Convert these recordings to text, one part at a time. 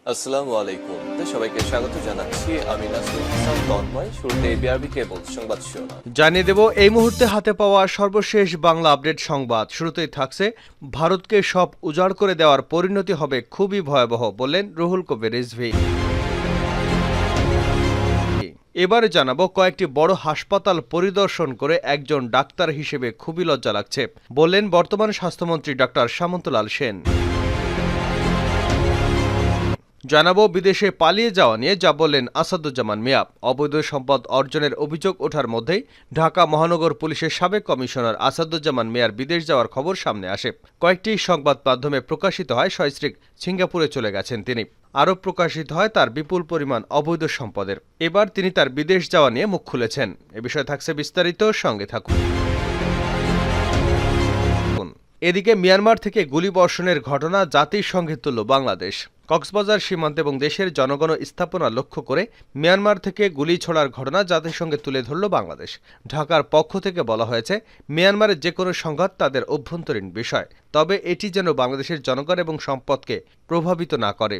আসসালামু আলাইকুম। সবাইকে স্বাগত জানাচ্ছি। আমি নাসরুল হাসান তন্ময়। শুরুতে বিআরবি কেবল সংবাদ শিরোনাম জানিয়ে দেব এই মুহূর্তে হাতে পাওয়া সর্বশেষ বাংলা আপডেট সংবাদ। শুরুতেই থাকছে, ভারতকে সব উজাড় করে দেওয়ার পরিণতি হবে খুবই ভয়াবহ, বললেন রুহুল কবির রিজভী। এবারে জানাবো, কয়েকটি বড় হাসপাতাল পরিদর্শন করে একজন ডাক্তার হিসেবে খুবই লজ্জা লাগছে, বললেন বর্তমান স্বাস্থ্যমন্ত্রী ডাক্তার সামন্তলাল সেন। জানাবো, বিদেশে পালিয়ে যাওয়া নিয়ে যা বললেন আসাদুজ্জামান মিয়া। অবৈধ সম্পদ অর্জনের অভিযোগ ওঠার মধ্যেই ঢাকা মহানগর পুলিশের সাবেক কমিশনার আসাদুজ্জামান মিয়ার বিদেশ যাওয়ার খবর সামনে আসে। কয়েকটি সংবাদ মাধ্যমে প্রকাশিত হয় সস্ত্রীক সিঙ্গাপুরে চলে গেছেন তিনি। আরও প্রকাশিত হয় তার বিপুল পরিমাণ অবৈধ সম্পদের। এবার তিনি তার বিদেশ যাওয়া নিয়ে মুখ খুলেছেন। এ বিষয়ে থাকছে বিস্তারিত, সঙ্গে থাকুন। এদিকে মিয়ানমার থেকে গুলিবর্ষণের ঘটনা জাতিসংঘে তুলল বাংলাদেশ। কক্সবাজার সীমান্ত এবং দেশের জনগণ স্থাপনা লক্ষ্য করে মিয়ানমার থেকে গুলি ছোড়ার ঘটনা জাতিসংঘে তুলে ধরল বাংলাদেশ। ঢাকার পক্ষ থেকে বলা হয়েছে, মিয়ানমারের যে কোনো সংঘাত তাদের অভ্যন্তরীণ বিষয়, তবে এটি যেন বাংলাদেশের জনগণ এবং সম্পদকে প্রভাবিত না করে।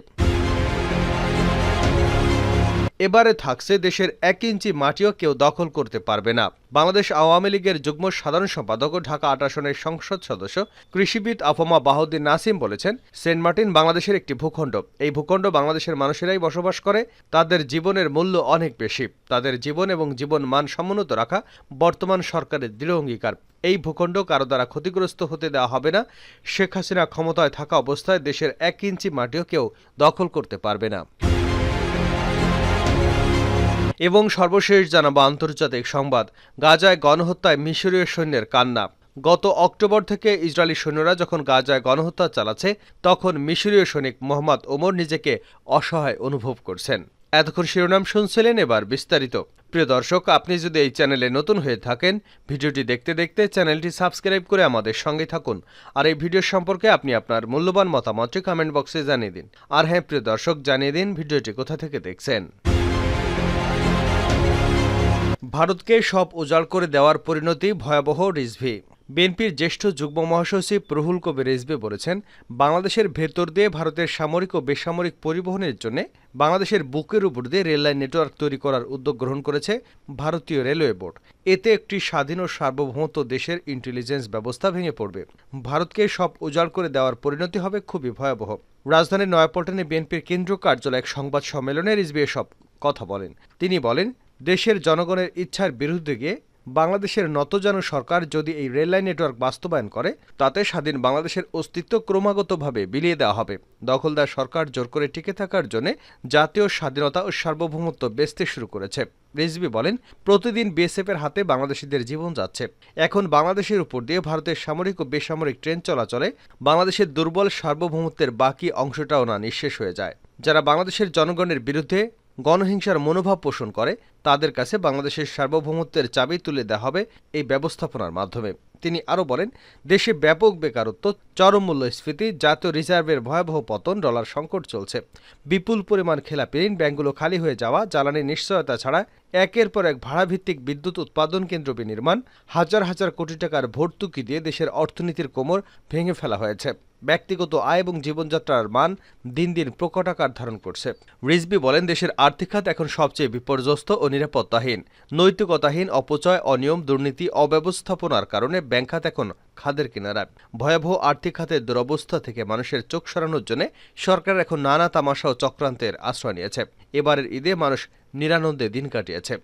এবারে থাকছে, দেশের ১ ইঞ্চি মাটিও কেউ দখল করতে পারবে না। বাংলাদেশ আওয়ামী লীগের যুগ্ম সাধারণ সম্পাদক ও ঢাকা ৮ আসনের সংসদ সদস্য কৃষিবিদ আফমা বাহাউদ্দিন নাসিম বলেছেন, সেন্ট মার্টিন বাংলাদেশের একটি ভূখণ্ড। এই ভূখণ্ড বাংলাদেশের মানুষেরাই বসবাস করে। তাদের জীবনের মূল্য অনেক বেশি। তাদের জীবন এবং জীবন মান সমুন্নত রাখা বর্তমান সরকারের দৃঢ় অঙ্গীকার। এই ভূখণ্ড কারো দ্বারা ক্ষতিগ্রস্ত হতে দেওয়া হবে না। শেখ হাসিনা ক্ষমতায় থাকা অবস্থায় দেশের ১ ইঞ্চি মাটিও কেউ দখল করতে পারবে না। এবং সর্বশেষ জানাবো আন্তর্জাতিক সংবাদ, গাজায় গণহত্যায় মিশরীয় সৈন্যের কান্না। গত অক্টোবর থেকে ইসরায়েলি সৈন্যরা যখন গাজায় গণহত্যা চালাচ্ছে, তখন মিশরীয় সৈনিক মোহাম্মদ ওমর নিজেকে অসহায় অনুভব করছেন। এতক্ষণ শিরোনাম শুনছিলেন, এবার বিস্তারিত। প্রিয় দর্শক, আপনি যদি এই চ্যানেলে নতুন হয়ে থাকেন, ভিডিওটি দেখতে দেখতে চ্যানেলটি সাবস্ক্রাইব করে আমাদের সঙ্গে থাকুন। আর এই ভিডিও সম্পর্কে আপনি আপনার মূল্যবান মতামতটি কমেন্ট বক্সে জানিয়ে দিন। আর হ্যাঁ প্রিয় দর্শক, জানিয়ে দিন ভিডিওটি কোথা থেকে দেখছেন। ভারতকে সব উজাড় করে দেওয়ার পরিণতি ভয়াবহ, রিজভী। বিএনপির জ্যেষ্ঠ যুগ্ম মহাসচিব রুহুল কবির রিজভী বলেছেন, বাংলাদেশের ভেতর দিয়ে ভারতের সামরিক ও বেসামরিক পরিবহনের জন্য বাংলাদেশের বুকের উপর দিয়ে রেললাইন নেটওয়ার্ক তৈরি করার উদ্যোগ গ্রহণ করেছে ভারতীয় রেলওয়ে বোর্ড। এতে একটি স্বাধীন ও সার্বভৌমত্ব দেশের ইন্টেলিজেন্স ব্যবস্থা ভেঙে পড়বে। ভারতকে সব উজাড় করে দেওয়ার পরিণতি হবে খুবই ভয়াবহ। রাজধানীর নয়াপল্টনে বিএনপির কেন্দ্রীয় কার্যালয়ে এক সংবাদ সম্মেলনে রিজভী এসব কথা বলেন। তিনি বলেন, দেশের জনগণের ইচ্ছার বিরুদ্ধে গিয়ে বাংলাদেশের নতজানু সরকার যদি এই রেললাইন নেটওয়ার্ক বাস্তবায়ন করে, তাতে স্বাধীন বাংলাদেশের অস্তিত্ব ক্রমাগতভাবে বিলিয়ে দেওয়া হবে। দখলদার সরকার জোর করে টিকে থাকার জন্য জাতীয় স্বাধীনতা ও সার্বভৌমত্ব বেচতে শুরু করেছে। রিজভী বলেন, প্রতিদিন বিএসএফের হাতে বাংলাদেশিদের জীবন যাচ্ছে। এখন বাংলাদেশের উপর দিয়ে ভারতের সামরিক ও বেসামরিক ট্রেন চলাচলে বাংলাদেশের দুর্বল সার্বভৌমত্বের বাকি অংশটাও না নিঃশেষ হয়ে যায়। যারা বাংলাদেশের জনগণের বিরুদ্ধে গণহিংসার মনোভাব পোষণ করে, তাদের কাছে বাংলাদেশের সার্বভৌমত্বের চাবি তুলে দেওয়া হবে এই ব্যবস্থাপনার মাধ্যমে। তিনি আরও বলেন, দেশে ব্যাপক বেকারত্ব, চরম মূল্যস্ফীতি, জাতীয় রিজার্ভের ভয়াবহ পতন, ডলার সংকট চলছে, বিপুল পরিমাণ খেলাপি ঋণ, ব্যাংকগুলো খালি হয়ে যাওয়া, জ্বালানি নিশ্চয়তা ছাড়া একের পর এক ভাড়াভিত্তিক বিদ্যুৎ উৎপাদন কেন্দ্র বিনির্মাণ, হাজার হাজার কোটি টাকার ভর্তুকি দিয়ে দেশের অর্থনীতির কোমর ভেঙে ফেলা হয়েছে। ব্যক্তিগত আয় এবং জীবনযাত্রার মান দিন দিন প্রকট আকার ধারণ করছে। রিজভী বলেন, দেশের আর্থিক খাত এখন সবচেয়ে বিপর্যস্ত ও নিরাপত্তাহীন। নৈতিকতাহীন, অপচয়, অনিয়ম, দুর্নীতি, অব্যবস্থাপনার কারণে ব্যাংক খাত এখন খাদের কিনারায়। ভয়াবহ আর্থিক খাতের দুরবস্থা থেকে মানুষের চোখ সরানোর জন্য সরকার এখন নানা তামাশা ও চক্রান্তের আশ্রয় নিয়েছে। এবারের ঈদে মানুষ নিরানন্দে দিন কাটিয়েছে।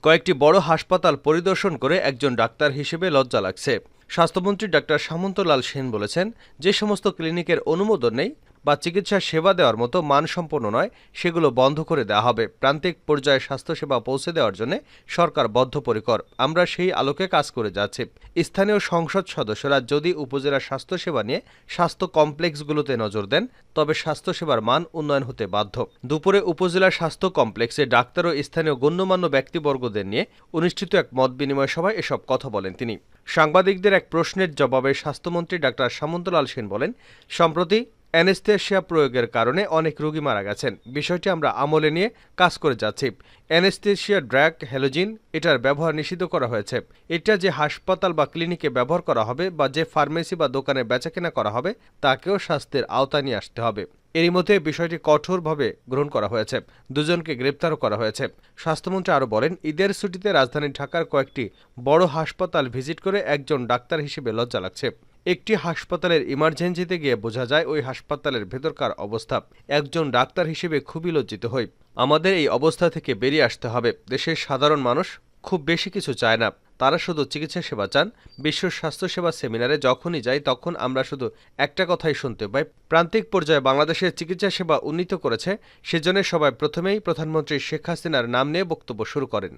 কয়েকটি বড় হাসপাতাল পরিদর্শন করে একজন ডাক্তার হিসেবে লজ্জা লাগছে। স্বাস্থ্যমন্ত্রী ডাক্তার সামন্তলাল সেন বলেছেন, যে সমস্ত ক্লিনিকের অনুমোদন নেই বা চিকিৎসা সেবা দেওয়ার মতো মানসম্পন্ন নয়, সেগুলো বন্ধ করে দেওয়া হবে। প্রান্তিক পর্যায়ে স্বাস্থ্যসেবা পৌঁছে দেওয়ার জন্য সরকার বদ্ধপরিকর। আমরা সেই আলোকে কাজ করে যাচ্ছি। স্থানীয় সংসদ সদস্যরা যদি উপজেলা স্বাস্থ্যসেবা নিয়ে স্বাস্থ্য কমপ্লেক্সগুলোতে নজর দেন, তবে স্বাস্থ্যসেবার মান উন্নয়ন হতে বাধ্য। দুপুরে উপজেলা স্বাস্থ্য কমপ্লেক্সে ডাক্তার ও স্থানীয় গণ্যমান্য ব্যক্তিবর্গদের নিয়ে অনুষ্ঠিত এক মত বিনিময় সভায় এসব কথা বলেন তিনি। সাংবাদিকদের এক প্রশ্নের জবাবে স্বাস্থ্যমন্ত্রী ডাক্তার সামন্তলাল সেন বলেন, সম্প্রতি অ্যানেস্থেশিয়া প্রয়োগের কারণে অনেক রোগী মারা গেছেন। বিষয়টি আমরা আমলে নিয়ে কাজ করে যাচ্ছি। অ্যানেস্থেশিয়া ড্রাগ হ্যালোজিন, এটার ব্যবহার নিষিদ্ধ করা হয়েছে। এটা যে হাসপাতাল বা ক্লিনিকে ব্যবহার করা হবে বা যে ফার্মেসি বা দোকানে বেচাকেনা করা হবে তাকেও শাস্তির আওতায় নিয়ে আসতে হবে। এরই মধ্যে বিষয়টি কঠোরভাবে গ্রহণ করা হয়েছে। দুজনকে গ্রেপ্তারও করা হয়েছে। স্বাস্থ্যমন্ত্রী আরও বলেন, ঈদের ছুটিতে রাজধানী ঢাকার কয়েকটি বড় হাসপাতাল ভিজিট করে একজন ডাক্তার হিসেবে লজ্জা লাগছে। একটি হাসপাতালের ইমার্জেন্সিতে গিয়ে বোঝা যায় ওই হাসপাতালের ভেতরকার অবস্থা। একজন ডাক্তার হিসেবে খুবই লজ্জিত হই। আমাদের এই অবস্থা থেকে বেরিয়ে আসতে হবে। দেশের সাধারণ মানুষ খুব বেশি কিছু চায় না, তারা শুধু চিকিৎসা সেবা চান। বিশ্ব স্বাস্থ্যসেবা সেমিনারে যখনই যাই তখন আমরা শুধু একটা কথাই শুনতে পাই, প্রান্তিক পর্যায়ে বাংলাদেশের চিকিৎসা সেবা উন্নীত করেছে, সেজন্য সবাই প্রথমেই প্রধানমন্ত্রী শেখ হাসিনার নাম নিয়ে বক্তব্য শুরু করেন।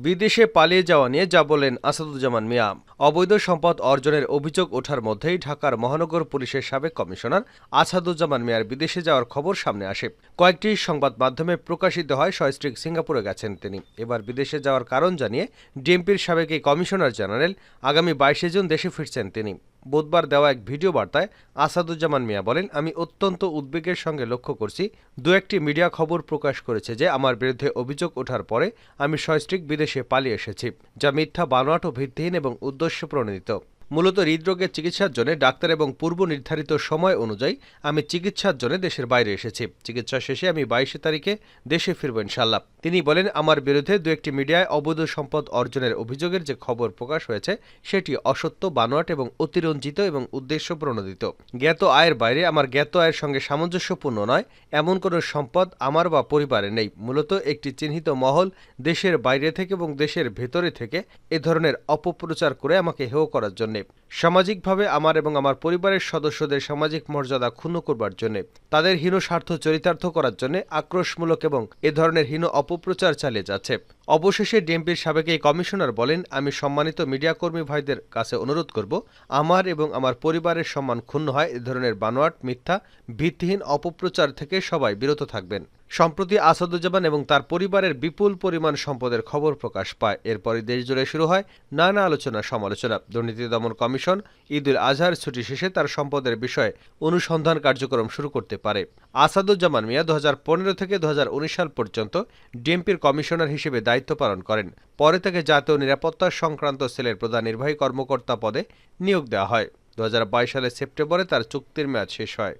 বিদেশে পালিয়ে যাওয়া নিয়ে যা বলেন আসাদুজ্জামান মিয়া। অবৈধ সম্পদ অর্জনের অভিযোগ ওঠার মধ্যেই ঢাকার মহানগর পুলিশের সাবেক কমিশনার আসাদুজ্জামান মিয়ার বিদেশে যাওয়ার খবর সামনে আসে। কয়েকটি সংবাদ মাধ্যমে প্রকাশিত হয় সস্ত্রীক সিঙ্গাপুরে গেছেন তিনি। এবার বিদেশে যাওয়ার কারণ জানিয়ে ডিএমপির সাবেক এই কমিশনার জানালেন, আগামী 22 জুন দেশে ফিরছেন তিনি। বুধবার দেওয়া এক ভিডিও বার্তায় আসাদুজ্জামান মিয়া বলেন, আমি অত্যন্ত উদ্বেগের সঙ্গে লক্ষ্য করছি দু একটি মিডিয়া খবর প্রকাশ করেছে যে আমার বিরুদ্ধে অভিযোগ ওঠার পরে আমি সস্ত্রীক বিদেশে পালিয়ে এসেছি, যা মিথ্যা, বানোয়াট ও ভিত্তিহীন এবং উদ্দেশ্যপ্রণোদিত। মূলত হৃদরোগের চিকিৎসার জন্য ডাক্তার এবং পূর্ব নির্ধারিত সময় অনুযায়ী আমি চিকিৎসার জন্য দেশের বাইরে এসেছি। চিকিৎসা শেষে আমি 22 তারিখে দেশে ফিরব ইনশাল্লাহ। তিনি বলেন, আমার বিরুদ্ধে দু একটি মিডিয়ায় অবৈধ সম্পদ অর্জনের অভিযোগের যে খবর প্রকাশ হয়েছে সেটি অসত্য, বানোয়াট এবং অতিরঞ্জিত এবং উদ্দেশ্যপ্রণোদিত। জ্ঞাত আয়ের বাইরে আমার জ্ঞাত আয়ের সঙ্গে সামঞ্জস্যপূর্ণ নয় এমন কোনো সম্পদ আমার বা পরিবারে নেই। মূলত একটি চিহ্নিত মহল দেশের বাইরে থেকে এবং দেশের ভেতরে থেকে এ ধরনের অপপ্রচার করে আমাকে হেয় করার জন্য, সামাজিকভাবে আমার এবং আমার পরিবারের সদস্যদের সামাজিক মর্যাদা ক্ষুণ্ণ করবার জন্য, তাদের হীন স্বার্থ চরিতার্থ করার জন্য আক্রোশমূলক এবং এ ধরনের হীন অপপ্রচার চালিয়ে যাচ্ছে। অবশেষে ডিএমপির সাবেক এই কমিশনার বলেন, আমি সম্মানিত মিডিয়া কর্মী ভাইদের কাছে অনুরোধ করব, আমার এবং আমার পরিবারের সম্মান ক্ষুণ্ণ হয় এ ধরনের বানোয়াট, মিথ্যা, ভিত্তিহীন অপপ্রচার থেকে সবাই বিরত থাকবেন। সম্প্রতি আসাদুজ্জামান এবং তার পরিবারের বিপুল পরিমাণ সম্পদের খবর প্রকাশ পায়। এরপরই দেশজুড়ে শুরু হয় নানা আলোচনা সমালোচনা। দুর্নীতি দমন কমিশন ঈদুল আজহার ছুটি শেষে তার সম্পদের বিষয়ে অনুসন্ধান কার্যক্রম শুরু করতে পারে। আসাদুজ্জামান মিয়া 2015 থেকে 2019 সাল পর্যন্ত ডিএমপির কমিশনার হিসেবে দায়িত্ব পালন করেন। পরে তাকে জাতীয় নিরাপত্তা সংক্রান্ত সেলের প্রধান নির্বাহী কর্মকর্তা পদে নিয়োগ দেওয়া হয়। 2022 সালের সেপ্টেম্বরে তার চুক্তির মেয়াদ শেষ হয়।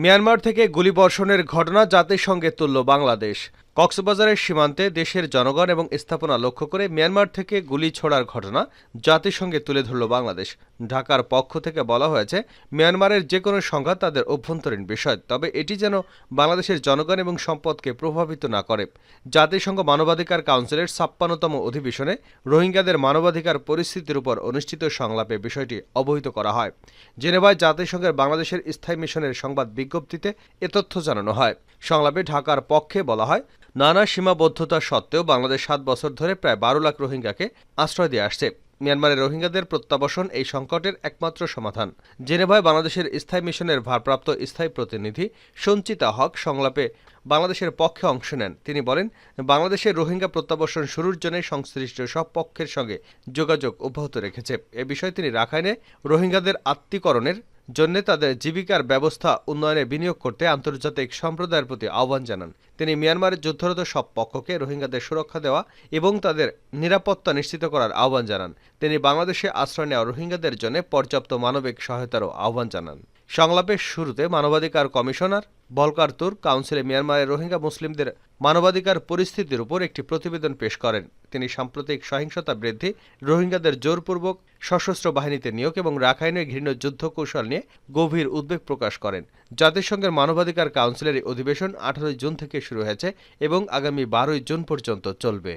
মিয়ানমার থেকে গুলিবর্ষণের ঘটনা জাতিসংঘে তুলল বাংলাদেশ। কক্সবাজারের সীমান্তে দেশের জনগণ এবং স্থাপনা লক্ষ্য করে মিয়ানমার থেকে গুলি ছোড়ার ঘটনা জাতিসংঘে তুলে ধরল বাংলাদেশ। ঢাকার পক্ষ থেকে বলা হয়েছে, মিয়ানমারের যে কোনো সংঘাত তাদের অভ্যন্তরীণ বিষয়, তবে এটি যেন বাংলাদেশের জনগণ এবং সম্পদকে প্রভাবিত না করে। জাতিসংঘ মানবাধিকার কাউন্সিলের 56তম অধিবেশনে রোহিঙ্গাদের মানবাধিকার পরিস্থিতির উপর অনুষ্ঠিত সংলাপে বিষয়টি অবহিত করা হয়। জেনেভায় জাতিসংঘের বাংলাদেশের স্থায়ী মিশনের সংবাদ বিজ্ঞপ্তিতে এ তথ্য জানানো হয়। সংলাপে ঢাকার পক্ষে বলা হয়, নানা সীমাবদ্ধতা সত্ত্বেও বাংলাদেশ 7 বছর ধরে প্রায় 12 লাখ রোহিঙ্গাকে আশ্রয় দিয়ে আসছে। মিয়ানমারের রোহিঙ্গাদের প্রত্যাবাসন এই সংকটের একমাত্র সমাধান। জেনেভায় বাংলাদেশের স্থায়ী মিশনের ভারপ্রাপ্ত স্থায়ী প্রতিনিধি সঞ্চিতা হক সংলাপে বাংলাদেশের পক্ষে অংশ নেন। তিনি বলেন, বাংলাদেশের রোহিঙ্গা প্রত্যাবাসন শুরুর জন্য সংশ্লিষ্ট সব পক্ষের সঙ্গে যোগাযোগ অব্যাহত রেখেছে। এ বিষয়ে তিনি রাখাইনে রোহিঙ্গাদের আত্মীকরণের জন্য তাদের জীবিকার ব্যবস্থা উন্নয়নে বিনিয়োগ করতে আন্তর্জাতিক সম্প্রদায়ের প্রতি আহ্বান জানান। তিনি মিয়ানমারের যুদ্ধরত সব পক্ষকে রোহিঙ্গাদের সুরক্ষা দেওয়া এবং তাদের নিরাপত্তা নিশ্চিত করার আহ্বান জানান। তিনি বাংলাদেশে আশ্রয় নেওয়া রোহিঙ্গাদের জন্য পর্যাপ্ত মানবিক সহায়তারও আহ্বান জানান। সংলাপের শুরুতে মানবাধিকার কমিশনার ভলকার তুর্ক কাউন্সিলে মিয়ানমারের রোহিঙ্গা মুসলিমদের মানবাধিকার পরিস্থিতির উপর একটি প্রতিবেদন পেশ করেন। তিনি সাম্প্রতিক সহিংসতা বৃদ্ধি, রোহিঙ্গাদের জোরপূর্বক সশস্ত্র বাহিনীতে নিয়োগ এবং রাখাইনে ঘৃণ্য যুদ্ধ কৌশল নিয়ে গভীর উদ্বেগ প্রকাশ করেন। জাতিসংঘের মানবাধিকার কাউন্সিলের অধিবেশন 18 জুন থেকে শুরু হয়েছে এবং আগামী 12 জুন পর্যন্ত চলবে।